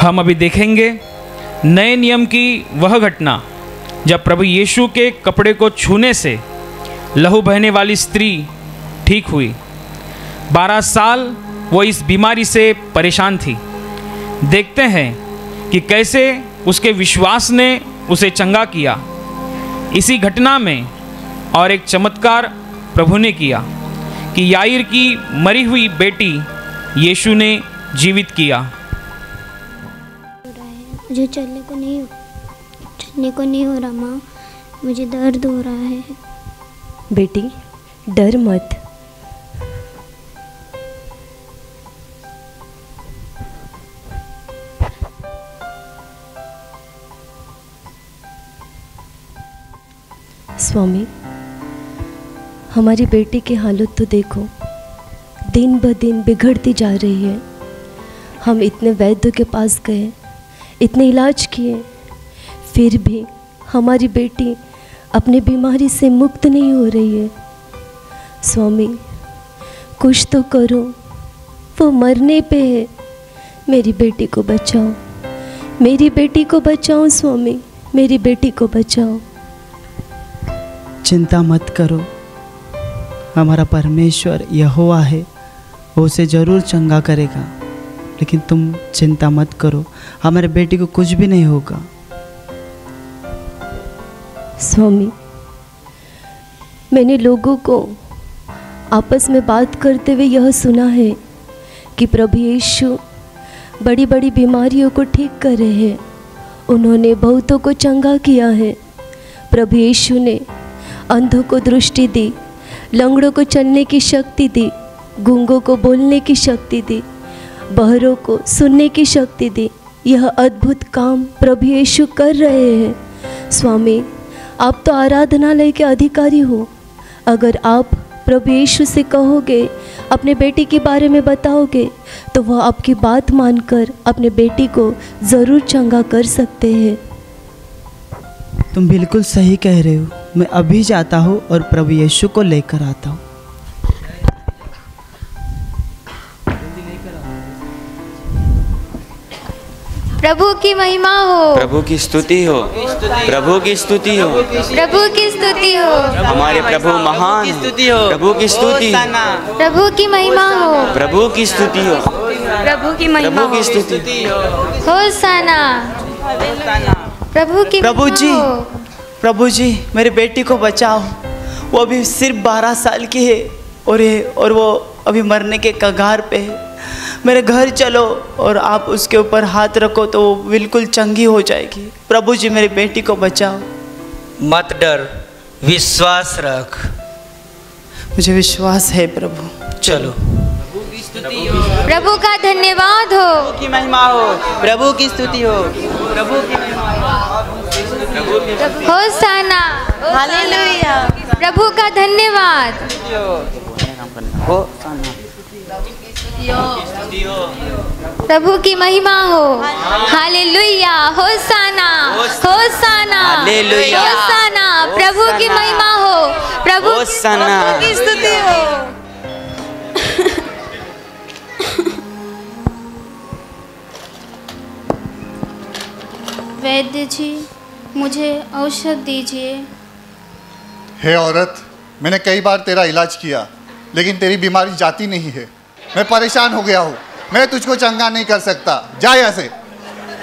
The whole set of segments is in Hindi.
हम अभी देखेंगे नए नियम की वह घटना जब प्रभु यीशु के कपड़े को छूने से लहू बहने वाली स्त्री ठीक हुई। 12 साल वो इस बीमारी से परेशान थी। देखते हैं कि कैसे उसके विश्वास ने उसे चंगा किया। इसी घटना में और एक चमत्कार प्रभु ने किया कि याईर की मरी हुई बेटी यीशु ने जीवित किया। मुझे चलने को नहीं हो रहा माँ, मुझे दर्द हो रहा है। बेटी डर मत। स्वामी, हमारी बेटी की हालत तो देखो, दिन ब दिन बिगड़ती जा रही है। हम इतने वैद्यों के पास गए, इतने इलाज किए, फिर भी हमारी बेटी अपनी बीमारी से मुक्त नहीं हो रही है। स्वामी, कुछ तो करो, वो मरने पे है। मेरी बेटी को बचाओ, मेरी बेटी को बचाओ स्वामी, मेरी बेटी को बचाओ। चिंता मत करो, हमारा परमेश्वर यहोवा है, वो उसे ज़रूर चंगा करेगा। लेकिन तुम चिंता मत करो, हमारे बेटी को कुछ भी नहीं होगा। स्वामी, मैंने लोगों को आपस में बात करते हुए यह सुना है कि प्रभु यीशु बड़ी बड़ी बीमारियों को ठीक कर रहे हैं। उन्होंने बहुतों को चंगा किया है। प्रभु यीशु ने अंधों को दृष्टि दी, लंगड़ों को चलने की शक्ति दी, गूंगों को बोलने की शक्ति दी, बहरों को सुनने की शक्ति दी। यह अद्भुत काम प्रभु यीशु कर रहे हैं। स्वामी, आप तो आराधनालय के अधिकारी हो। अगर आप प्रभु यीशु से कहोगे, अपने बेटी के बारे में बताओगे, तो वह आपकी बात मानकर अपने बेटी को ज़रूर चंगा कर सकते हैं। तुम बिल्कुल सही कह रहे हो। मैं अभी जाता हूँ और प्रभु यीशु को लेकर आता हूँ। प्रभु की महिमा हो, प्रभु की स्तुति हो, प्रभु की स्तुति हो, प्रभु की स्तुति हो, हमारे प्रभु महान हो, प्रभु की स्तुति, प्रभु की महिमा हो, प्रभु की स्तुति हो, प्रभु की महिमा प्रभु की स्तुति होसाना, प्रभु की प्रभु जी मेरी बेटी को बचाओ। वो अभी सिर्फ 12 साल की है और वो अभी मरने के कगार पे है। मेरे घर चलो और आप उसके ऊपर हाथ रखो तो वो बिल्कुल चंगी हो जाएगी। प्रभु जी मेरी बेटी को बचाओ। मत डर, विश्वास रख। मुझे विश्वास है प्रभु। चलो। प्रभु का धन्यवाद हो, प्रभु की महिमा हो, प्रभु की स्तुति हो, प्रभु की महिमा हो। होसाना, हालेलुया, प्रभु का धन्यवाद। प्रभु की महिमा हो, हालेलुया, होसाना, होसाना, होसाना, प्रभु की महिमा हो, प्रभु की स्तुति हो। वैद्य जी, मुझे औषध दीजिए। हे औरत, मैंने कई बार तेरा इलाज किया लेकिन तेरी बीमारी जाती नहीं है। मैं परेशान हो गया हूँ, मैं तुझको चंगा नहीं कर सकता। जा यहाँ से।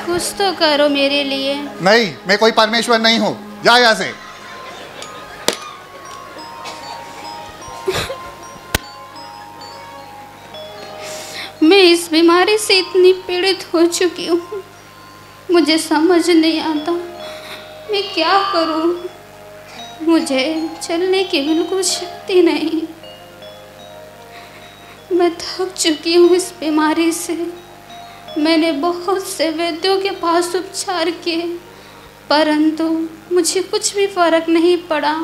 कुछ तो करो मेरे लिए। नहीं, मैं कोई परमेश्वर नहीं हूँ। जा यहाँ से। मैं इस बीमारी से इतनी पीड़ित हो चुकी हूँ, मुझे समझ नहीं आता मैं क्या करूँ। मुझे चलने की बिल्कुल शक्ति नहीं। मैं थक चुकी हूँ इस बीमारी से। मैंने बहुत से वैद्यों के पास उपचार किए, परंतु मुझे कुछ भी फर्क नहीं पड़ा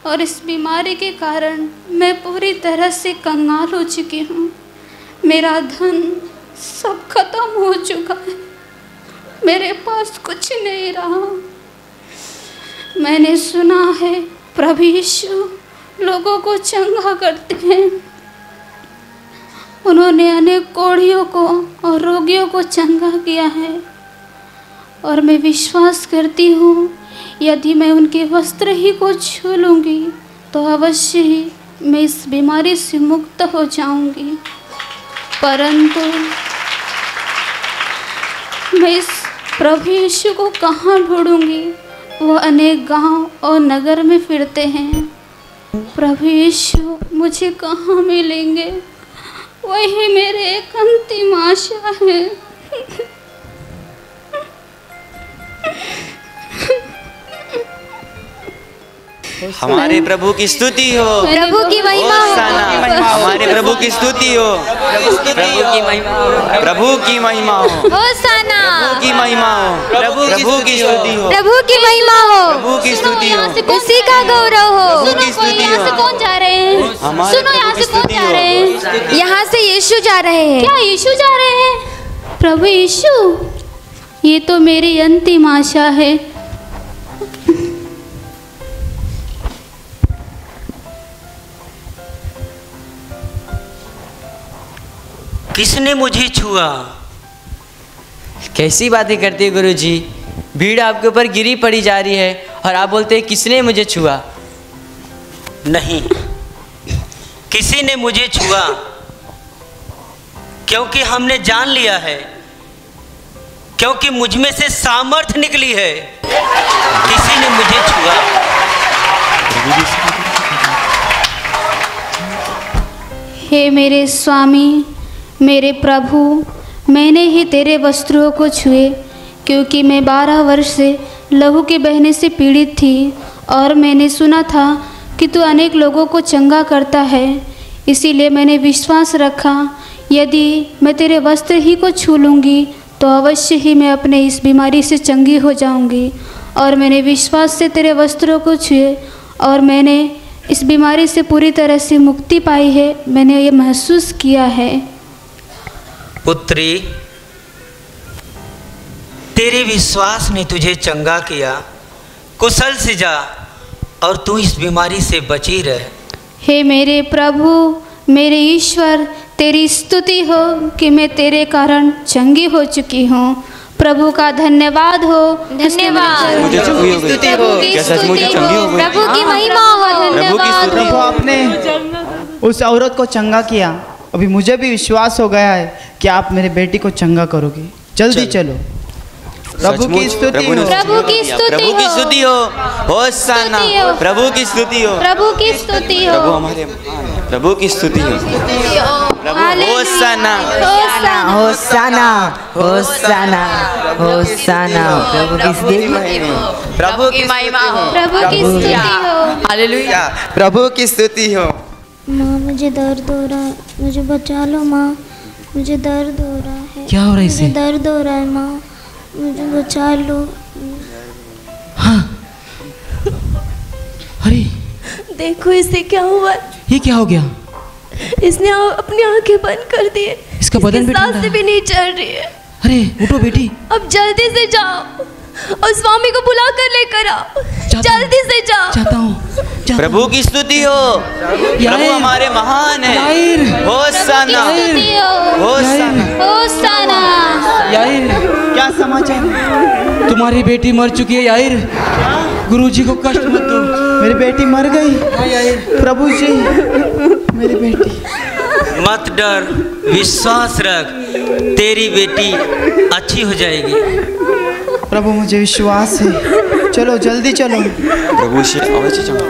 और इस बीमारी के कारण मैं पूरी तरह से कंगाल हो चुकी हूँ। मेरा धन सब खत्म हो चुका है, मेरे पास कुछ नहीं रहा। मैंने सुना है प्रभु यीशु लोगों को चंगा करते हैं, उन्होंने अनेक कोढ़ियों को और रोगियों को चंगा किया है और मैं विश्वास करती हूँ यदि मैं उनके वस्त्र ही को छू लूँगी तो अवश्य ही मैं इस बीमारी से मुक्त हो जाऊँगी। परंतु मैं इस प्रभु यीशु को कहाँ ढूंढूंगी? वो अनेक गांव और नगर में फिरते हैं। प्रभु यीशु मुझे कहाँ मिलेंगे? वही मेरे एक अंतिम आशा है। हमारे प्रभु की स्तुति हो, प्रभु की महिमा हो, हमारे प्रभु की स्तुति हो, प्रभु की महिमा हो, प्रभु की महिमा हो, होसाना, प्रभु की महिमा हो, प्रभु की स्तुति हो, प्रभु की महिमा हो, प्रभु की स्तुति हो, उसी का गौरव हो। प्रभु की स्तुति हो। यहाँ से कौन जा रहे हैं? सुनो, यहाँ से कौन जा रहे हैं? यहाँ से यीशु जा रहे हैं। क्या यीशु जा रहे हैं? प्रभु यीशु, ये तो मेरी अंतिम आशा है। किसने मुझे छुआ? कैसी बातें करते हैं गुरुजी? भीड़ आपके ऊपर गिरी पड़ी जा रही है और आप बोलते हैं किसने मुझे छुआ? नहीं, किसी ने मुझे छुआ, क्योंकि हमने जान लिया है, क्योंकि मुझ में से सामर्थ निकली है। किसी ने मुझे छुआ। हे मेरे स्वामी, मेरे प्रभु, मैंने ही तेरे वस्त्रों को छुए, क्योंकि मैं 12 वर्ष से लहू के बहने से पीड़ित थी और मैंने सुना था कि तू अनेक लोगों को चंगा करता है। इसीलिए मैंने विश्वास रखा यदि मैं तेरे वस्त्र ही को छू लूँगी तो अवश्य ही मैं अपने इस बीमारी से चंगी हो जाऊँगी। और मैंने विश्वास से तेरे वस्त्रों को छुए और मैंने इस बीमारी से पूरी तरह से मुक्ति पाई है। मैंने ये महसूस किया है। पुत्री, तेरे विश्वास ने तुझे चंगा किया। कुशल से जा और तू इस बीमारी से बची रह। हे मेरे प्रभु, मेरे ईश्वर, तेरी स्तुति हो कि मैं तेरे कारण चंगी हो चुकी हूँ। प्रभु का धन्यवाद हो। धन्यवाद। मुझे चंगी हो गई। क्या सच मुझे चंगी हो गई? प्रभु की महिमा हो। धन्यवाद। प्रभु आपने उस औरत को चंगा किया। अभी मुझे भी विश्वास हो गया है कि आप मेरे बेटी को चंगा करोगे। जल्दी चलो। प्रभु की स्तुति हो। प्रभु की स्तुति प्रभु की हो। स्तुति हो। होसाना, प्रभु की स्तुति हो। प्रभु की स्तुति हो। प्रभु हमारे प्रभु की स्तुति हो। प्रभु होसाना, होसाना, होसाना, होसाना। प्रभु की स्तुति हो। प्रभु की महिमा हो। प्रभु की स्तुति हो। हालेलुया। प्रभु की स्तुति हो। माँ, मुझे दर्द हो रहा है, मुझे बचा लो माँ, मुझे दर्द हो रहा है। क्या हो रहा है इसे? मुझे दर्द हो रहा है माँ, मुझे बचा लो। हाँ, अरे देखो इसे क्या हुआ। ये क्या हो गया? इसने अपनी आंखें बंद कर दी है। इसका बदन भी ठंडा सांसें है। भी नहीं चल रही है। अरे उठो बेटी। अब जल्दी से जाओ और स्वामी को बुला कर लेकर आओ। जल्दी से जाओ। चाहता हूँ। प्रभु की स्तुति हो। प्रभु हमारे महान है। होसाना, होसाना, होसाना। याइर, क्या समाचार? तुम्हारी बेटी मर चुकी है याइर। गुरुजी को कष्ट मत दो। मेरी बेटी मर गई। प्रभु जी, मेरी बेटी। मत डर, विश्वास रख, तेरी बेटी अच्छी हो जाएगी। प्रभु मुझे विश्वास है। चलो जल्दी चलो। प्रभु से अवश्य चंगा।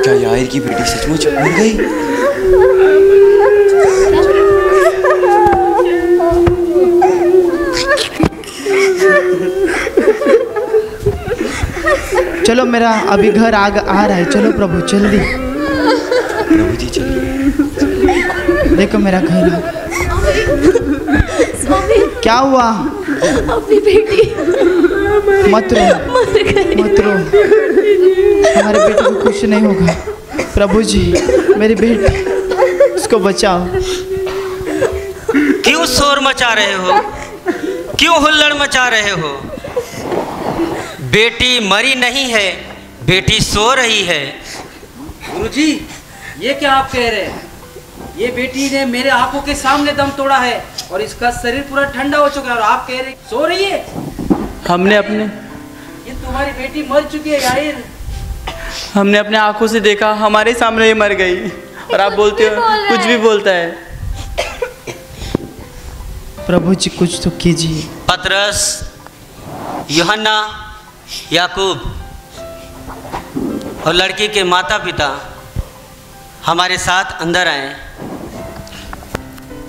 क्या यार की बेटी सचमुच मर गई? चलो, मेरा अभी घर आ रहा है। चलो प्रभु जल्दी। प्रभु जी चलिए। देखो मेरा घर आ गया। क्या हुआ? अपनी बेटी मत रो, मत रो। हमारे बेटे को कुछ नहीं होगा। प्रभु जी, मेरी बेटी उसको बचाओ। क्यों शोर मचा रहे हो? क्यों हुल्लड़ मचा रहे हो? बेटी मरी नहीं है, बेटी सो रही है। गुरुजी, ये क्या आप कह रहे हैं? ये बेटी ने मेरे आंखों के सामने दम तोड़ा है और इसका शरीर पूरा ठंडा हो चुका है और आप कह रहे सो रही है? हमने अपने ये तुम्हारी बेटी मर चुकी है यार। हमने अपने आंखों से देखा, हमारे सामने ही मर गई और आप बोलते हो कुछ भी बोलता है। प्रभु जी कुछ तो कीजिए। पतरस, यूहन्ना, याकूब और लड़की के माता पिता हमारे साथ अंदर आए।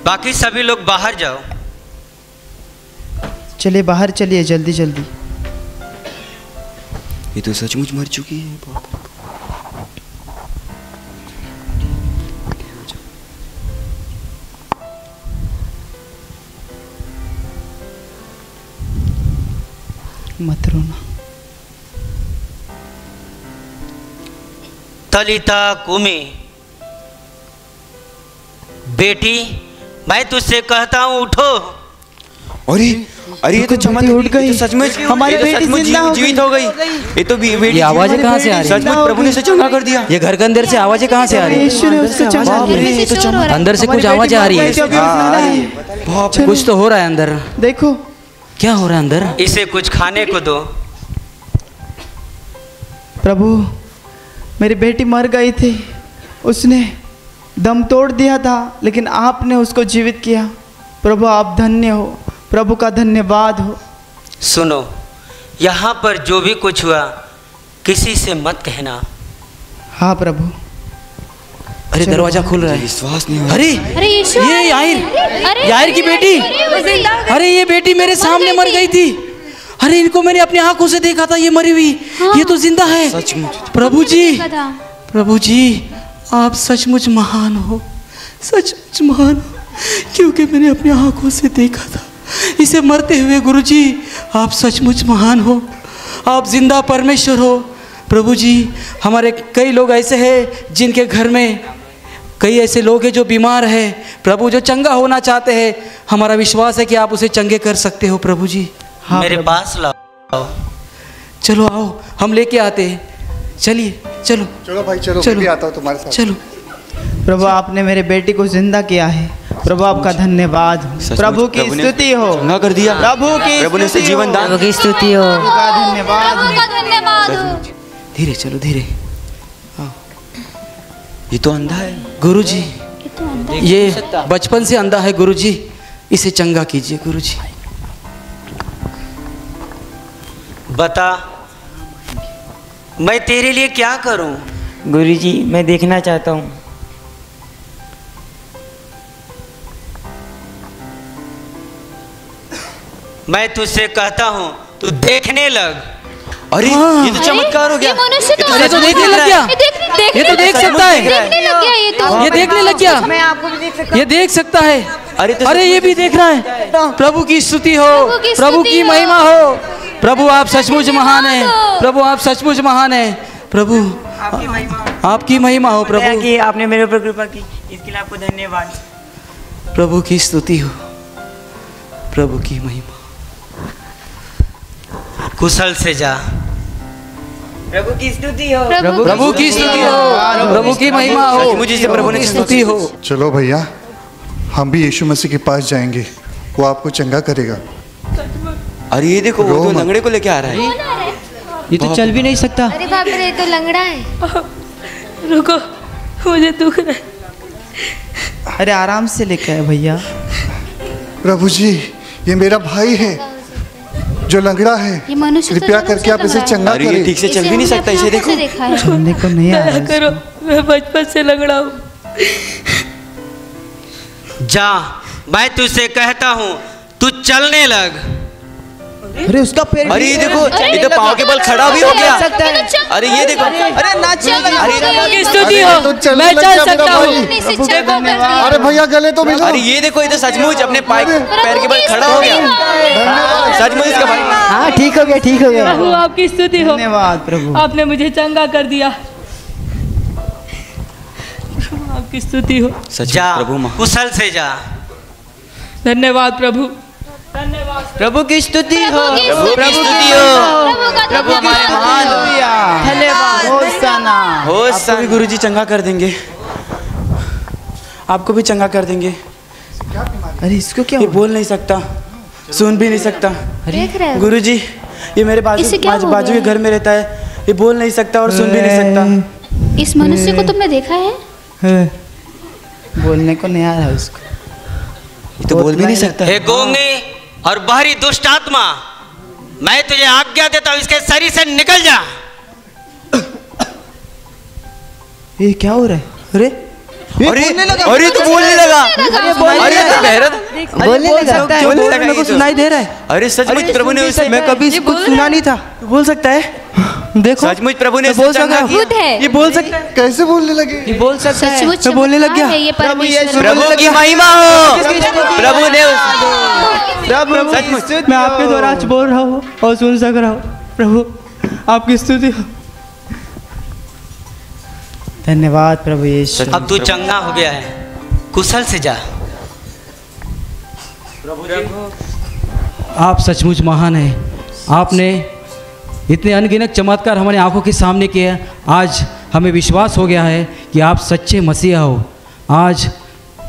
बाकी सभी लोग बाहर जाओ। चलिए बाहर चलिए, जल्दी जल्दी। ये तो सचमुच मर चुकी है। मत रोना। तलिता कुमी, बेटी मैं तुझसे कहता हूँ उठो। अरे अरे ये तो चमन उठ गई, सचमुच हमारी बेटी जीवित हो गई। ये तो बेटी, ये आवाजें कहाँ से आ रही है? सचमुच प्रभु ने उसे चंगा कर दिया। ये घर के अंदर से आवाजें कहाँ से आ रही है? अंदर से कुछ आवाजें आ रही है। कुछ तो हो रहा है अंदर। देखो क्या हो रहा है अंदर? इसे कुछ खाने को दो। प्रभु मेरी बेटी मर गई थी, उसने दम तोड़ दिया था, लेकिन आपने उसको जीवित किया। प्रभु आप धन्य हो, प्रभु का धन्यवाद हो। सुनो, यहाँ पर जो भी कुछ हुआ किसी से मत कहना। हाँ प्रभु। अरे दरवाजा खुल रहा है। विश्वास नहीं। अरे ये याहिर की बेटी। अरे ये बेटी मेरे सामने मर गई थी। अरे इनको मैंने अपनी आंखों से देखा था, ये मरी हुई। ये तो जिंदा है। प्रभु जी आप सचमुच महान हो, सचमुच महान हो, क्योंकि मैंने अपनी आंखों से देखा था इसे मरते हुए। गुरुजी आप सचमुच महान हो, आप जिंदा परमेश्वर हो। प्रभु जी हमारे कई लोग ऐसे हैं जिनके घर में कई ऐसे लोग हैं जो बीमार हैं, प्रभु जो चंगा होना चाहते हैं। हमारा विश्वास है कि आप उसे चंगे कर सकते हो प्रभु जी। हाँ, मेरे पास लाओ। चलो आओ, हम लेके आते हैं। चलिए चलो चलो भाई चलो, मैं भी आता हूँ तुम्हारे साथ। चलो। प्रभु आपने मेरे बेटी को जिंदा किया है, प्रभु आपका धन्यवाद हो, प्रभु की स्तुति हो। चंगा कर दिया प्रभु ने उसे जीवन दान, प्रभु की स्तुति हो, धन्यवाद। धीरे चलो, धीरे। ये तो अंधा है गुरुजी, ये बचपन से अंधा है गुरुजी, इसे चंगा कीजिए गुरुजी। बता मैं तेरे लिए क्या करूं? गुरुजी मैं देखना चाहता हूँ। मैं तुझसे कहता हूं तू देखने लग। अरे ये तो चमत्कार हो गया। ये तो देखने लग गया। ये तो देख सकता है। ये देखने लग गया। मैं आपको भी देख सकता ये देख सकता है। अरे ये भी देख रहा है। प्रभु की स्तुति हो, प्रभु की महिमा हो। प्रभु आप सचमुच महान है, प्रभु आप सचमुच महान है। प्रभु आपकी महिमा हो प्रभु, कि आपने मेरे ऊपर कृपा की, इसके लिए आपको धन्यवाद। प्रभु की स्तुति हो, प्रभु की महिमा। कुशल से जा। प्रभु की स्तुति हो, प्रभु की स्तुति हो, प्रभु की महिमा हो, मुझे से प्रभु ने स्तुति हो। चलो भैया, हम भी यीशु मसीह के पास जाएंगे, वो आपको चंगा करेगा। अरे ये देखो वो तो लंगड़े को लेके आ रहा है। ये तो चल भी नहीं सकता। अरे बाप रे, ये तो लंगड़ा है। रुको, मुझे दुख रहा है। अरे आराम से लेके आए भैया। प्रभु जी ये मेरा भाई है जो लंगड़ा है, कृपया करके आप इसे चंगा अरे करें। ये ठीक से चल भी नहीं सकता, इसे देखो। सुनने को नहीं आ दया रहा। करो, मैं बचपन से लंगड़ा हूँ। जा, मैं तुझसे कहता हूँ तू चलने लग। अरे उसका पैर, अरे ये देखो, ये तो पाँव के बल खड़ा भी हो गया। अरे ये देखो, अरे ना चल। की स्तुति हो, मैं चल सकता हूँ। अरे भैया गले तो मिलो। अरे ये देखो, ये तो सचमुच अपने पैर के बल खड़ा हो गया। सचमुच इसका भाई। हाँ ठीक हो गया, ठीक हो गया। प्रभु आपकी स्तुति हो, धन्यवाद प्रभु, आपने मुझे चंगा कर दिया। की स्तुति हो। जा कुशल से जा। धन्यवाद प्रभु। प्रभु की स्तुति हो। प्रभु की स्तुति हो। प्रभु हमारे महान। धन्यवाद। होशाना। आपको भी गुरुजी चंगा कर देंगे, आपको भी चंगा कर देंगे। अरे इसको क्या? ये बोल नहीं सकता, सुन भी नहीं सकता। गुरुजी ये मेरे बाजू के घर में रहता है, ये बोल नहीं सकता और सुन भी नहीं सकता। इस मनुष्य को तुमने देखा है? बोलने को नहीं आ रहा उसको, ये तो बोल भी नहीं सकता। हे गूंगे और बाहरी दुष्ट आत्मा, मैं तुझे आज्ञा देता हूँ इसके शरीर से निकल जा। ये क्या हो रहा है? अरे अरे तो बोलने लगा। अरे तो बहरत बोलने लगा। मेरे को सुनाई दे रहा है। अरे सचमुच प्रभु ने उसे, मैं कभी कुछ सुना नहीं था। बोल सकता है। देखो सचमुच प्रभु ने बोल सकता है। ये बोल सकता है। कैसे बोलने लगे? ये बोल सकता है। मैं बोलने लग गया। प्रभु की महिमा हो। प्रभु ने प्रभु सचमुच मैं आपके द्वारा आज बोल रहा हूँ और सुन सक रहा हूँ। प्रभु आपकी स्तुति हो। धन्यवाद प्रभु यीशु। अब तू चंगा हो गया है, कुशल से जा। आप सचमुच महान हैं। आपने इतने अनगिनत चमत्कार हमारे आंखों के सामने किए। आज हमें विश्वास हो गया है कि आप सच्चे मसीहा हो। आज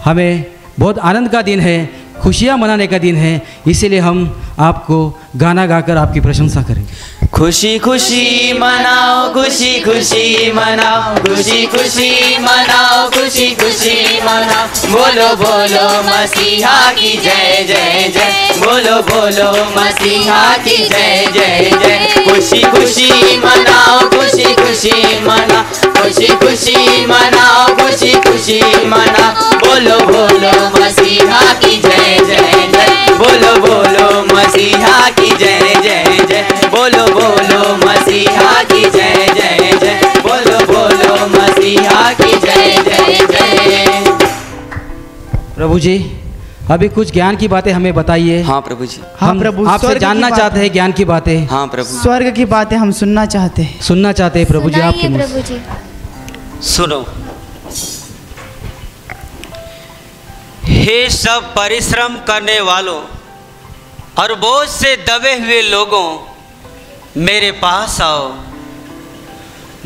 हमें बहुत आनंद का दिन है, खुशियाँ मनाने का दिन है, इसीलिए हम आपको गाना गाकर आपकी प्रशंसा करेंगे। खुशी खुशी मनाओ, खुशी खुशी मनाओ, खुशी खुशी मनाओ, खुशी खुशी मनाओ। बोलो बोलो मसीहा की जय जय जय। बोलो बोलो मसीहा की जय जय जय। खुशी खुशी मनाओ, खुशी खुशी मनाओ, खुशी खुशी मनाओ, खुशी खुशी मनाओ। बोलो बोलो मसीहा की जय जय जय। बोलो बोलो मसीहा की जय जय जय। बोलो बोलो मसीहा की जय जय जय। बोलो बोलो मसीहा की जय जय जय। प्रभु जी अभी कुछ ज्ञान की बातें हमें बताइए। हाँ प्रभु जी। हम प्रभु आपसे जानना चाहते हैं ज्ञान की बातें। हाँ प्रभु। स्वर्ग की बातें हम सुनना चाहते हैं। सुनना चाहते हैं प्रभु जी आपके मुंह से। प्रभु जी सुनो। हे सब परिश्रम करने वालों और बोझ से दबे हुए लोगों, मेरे पास आओ,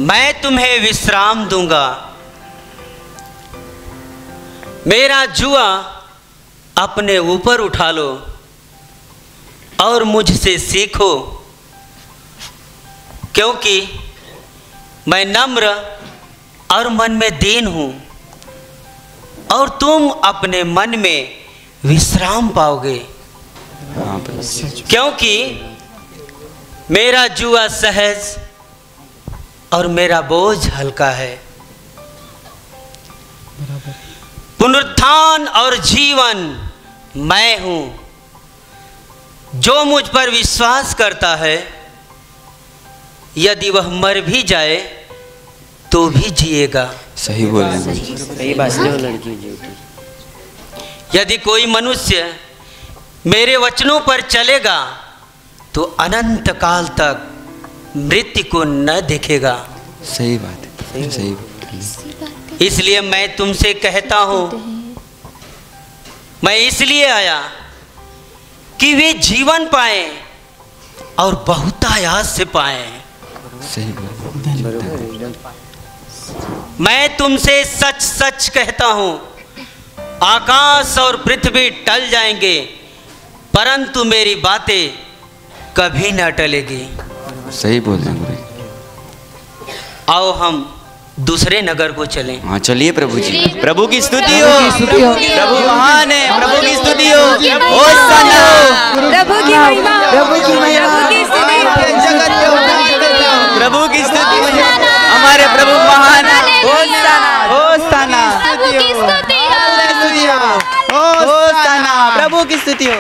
मैं तुम्हें विश्राम दूंगा। मेरा जुआ अपने ऊपर उठा लो और मुझसे सीखो, क्योंकि मैं नम्र और मन में दीन हूं और तुम अपने मन में विश्राम पाओगे। क्योंकि मेरा जुआ सहज और मेरा बोझ हल्का है। पुनरुत्थान और जीवन मैं हूं। जो मुझ पर विश्वास करता है, यदि वह मर भी जाए तो भी जिएगा। सही बोल रहे हैं। सही बात है। लड़की यदि कोई मनुष्य मेरे वचनों पर चलेगा तो अनंत काल तक मृत्यु को न देखेगा। सही बात है। सही बात। इसलिए मैं तुमसे कहता हूं, मैं इसलिए आया कि वे जीवन पाएं और बहुतायात से पाएं। सही बात। मैं तुमसे सच सच कहता हूं, आकाश और पृथ्वी टल जाएंगे परंतु मेरी बातें कभी न टलेगी। सही बोल रहे हैं। आओ हम दूसरे नगर को चलें। हाँ चलिए प्रभु जी। प्रभु की स्तुति हो। प्रभु महान है। प्रभु की स्तुति हो। होशाना हो। प्रभु की महिमा हो। प्रभु की महिमा हो। प्रभु की स्तुति हो। हमारे प्रभु महान है। होशाना। प्रभु की स्तुति हो। होशाना। प्रभु की स्तुति हो।